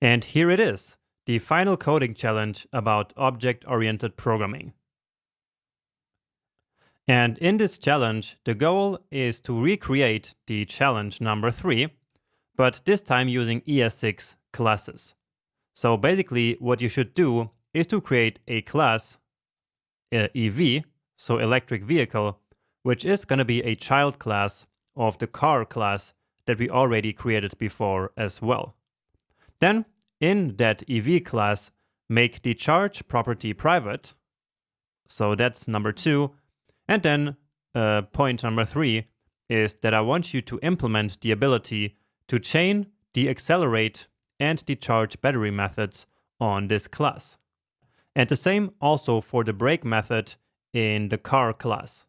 And here it is, the final coding challenge about object-oriented programming. And in this challenge, the goal is to recreate the challenge number 3, but this time using ES6 classes. So basically what you should do is to create a class, EV, so electric vehicle, which is going to be a child class of the car class that we already created before as well. Then in that EV class, make the charge property private. So that's number 2. And then point number 3 is that I want you to implement the ability to chain the accelerate and the charge battery methods on this class. And the same also for the brake method in the car class.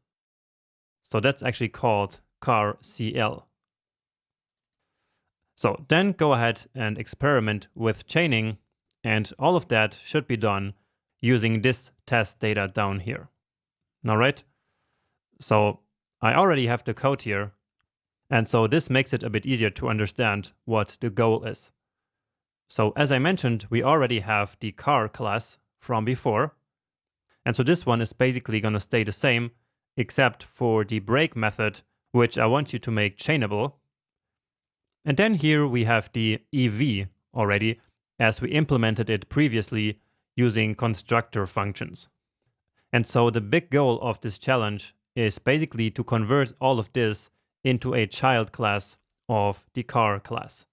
So that's actually called car CL. So then go ahead and experiment with chaining, and all of that should be done using this test data down here. All right. So I already have the code here, and so this makes it a bit easier to understand what the goal is. So as I mentioned, we already have the car class from before, and so this one is basically going to stay the same, except for the brake method, which I want you to make chainable. And then here we have the EV already, as we implemented it previously using constructor functions. And so the big goal of this challenge is basically to convert all of this into a child class of the car class.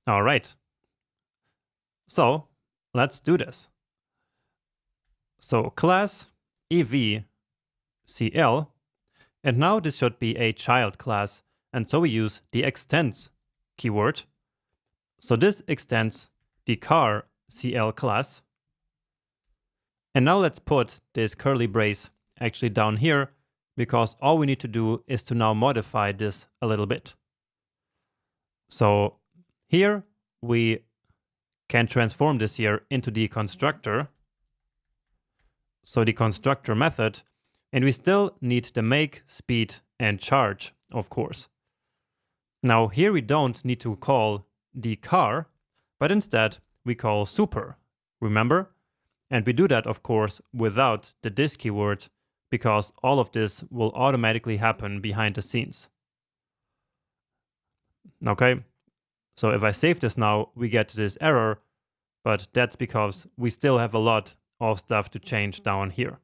All right. So let's do this. So class EV CL, and now this should be a child class, and so we use the extends keyword. So this extends the car CL class. And now let's put this curly brace actually down here, because all we need to do is to now modify this a little bit. So here we can transform this here into the constructor. So the constructor method, and we still need the make, speed, and charge, of course. Now here we don't need to call the car, but instead we call super, remember? And we do that, of course, without the this keyword, because all of this will automatically happen behind the scenes. Okay, so if I save this now, we get this error, but that's because we still have a lot of stuff to change down here.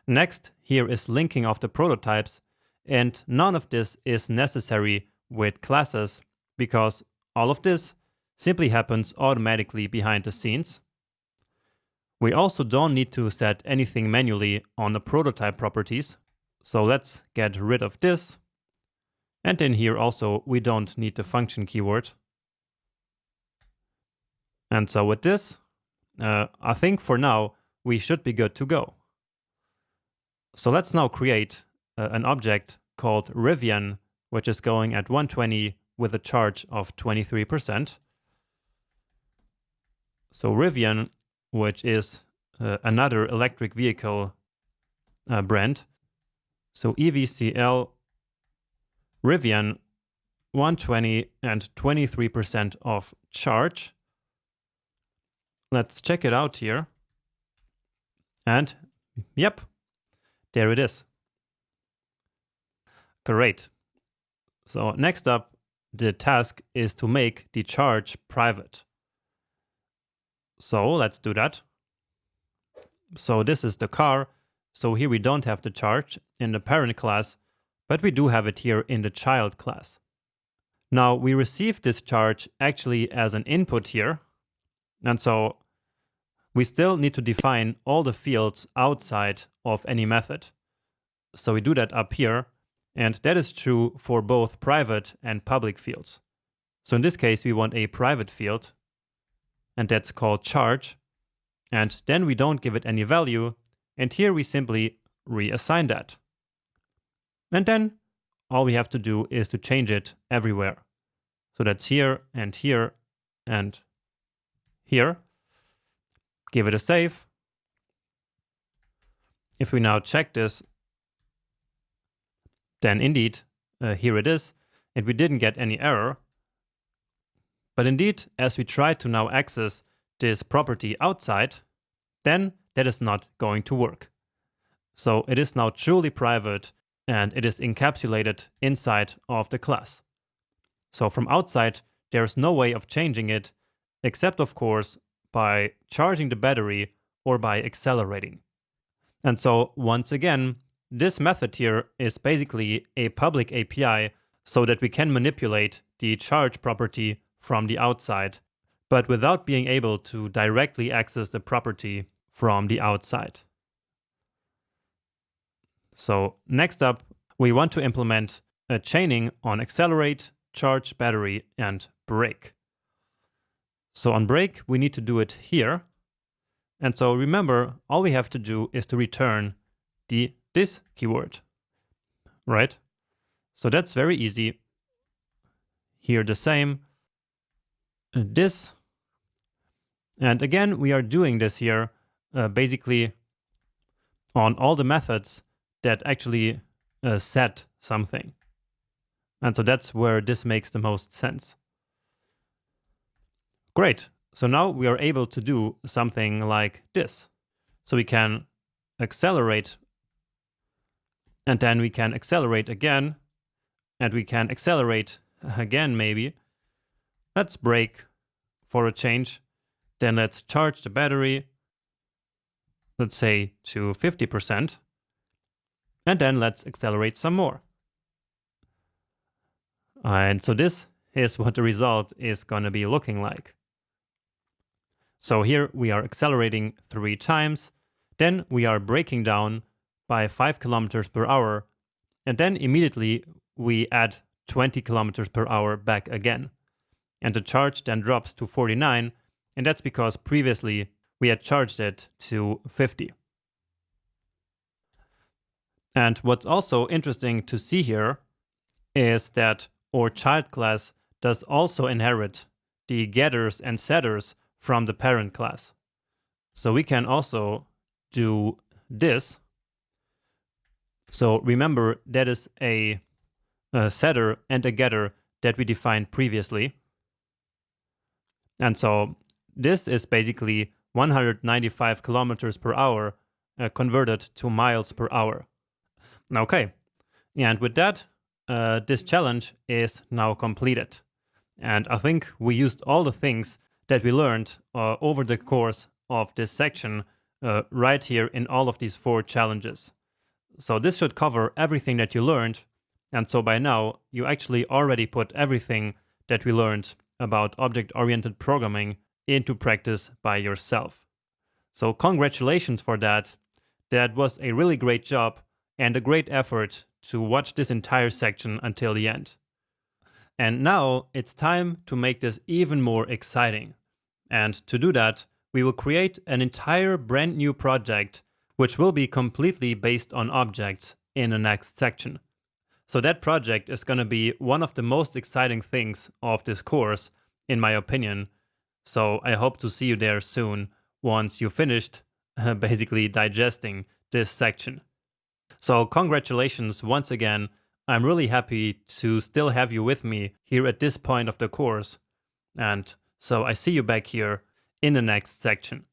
Next, here is linking of the prototypes, and none of this is necessary with classes, because all of this simply happens automatically behind the scenes. We also don't need to set anything manually on the prototype properties, so let's get rid of this. And in here also, we don't need the function keyword. And so with this, I think for now, we should be good to go. So let's now create an object called Rivian, which is going at 120 with a charge of 23%. So Rivian, which is another electric vehicle brand. So EVCL Rivian 120 and 23% of charge. Let's check it out here. And yep, there it is. Great. So next up, the task is to make the charge private. So let's do that. So this is the car. So here we don't have the charge in the parent class, but we do have it here in the child class. Now we receive this charge actually as an input here. And so we still need to define all the fields outside of any method. So we do that up here, and that is true for both private and public fields. So in this case, we want a private field, and that's called charge. And then we don't give it any value, and here we simply reassign that. And then all we have to do is to change it everywhere. So that's here and here and here. Give it a save. If we now check this, then indeed, here it is. and we didn't get any error. But indeed, as we try to now access this property outside, then that is not going to work. So it is now truly private and it is encapsulated inside of the class. So from outside, there's no way of changing it, except of course by charging the battery or by accelerating. And so once again, this method here is basically a public API so that we can manipulate the charge property from the outside, but without being able to directly access the property from the outside. So next up, we want to implement a chaining on accelerate, charge battery, and break. So on break, we need to do it here. And so remember, all we have to do is to return this keyword, right? So that's very easy. Here the same, this. And again, we are doing this here basically on all the methods that actually set something. And so that's where this makes the most sense. Great. So now we are able to do something like this. So we can accelerate, and then we can accelerate again, and we can accelerate again maybe. Let's break for a change. Then let's charge the battery, let's say to 50%. And then let's accelerate some more. And so this is what the result is going to be looking like. So here we are accelerating 3 times, then we are braking down by 5 kilometers per hour, and then immediately we add 20 kilometers per hour back again. And the charge then drops to 49, and that's because previously we had charged it to 50. And what's also interesting to see here is that our child class does also inherit the getters and setters from the parent class. So we can also do this. So remember, that is a setter and a getter that we defined previously. And so this is basically 195 kilometers per hour converted to miles per hour. Okay, and with that, this challenge is now completed. And I think we used all the things that we learned over the course of this section right here in all of these 4 challenges. So this should cover everything that you learned. And so by now, you actually already put everything that we learned about object-oriented programming into practice by yourself. So congratulations for that. That was a really great job and a great effort to watch this entire section until the end. And now it's time to make this even more exciting. And to do that, we will create an entire brand new project which will be completely based on objects in the next section. So that project is going to be one of the most exciting things of this course, in my opinion. So I hope to see you there soon once you finished basically digesting this section. So congratulations once again. I'm really happy to still have you with me here at this point of the course. And so I see you back here in the next section.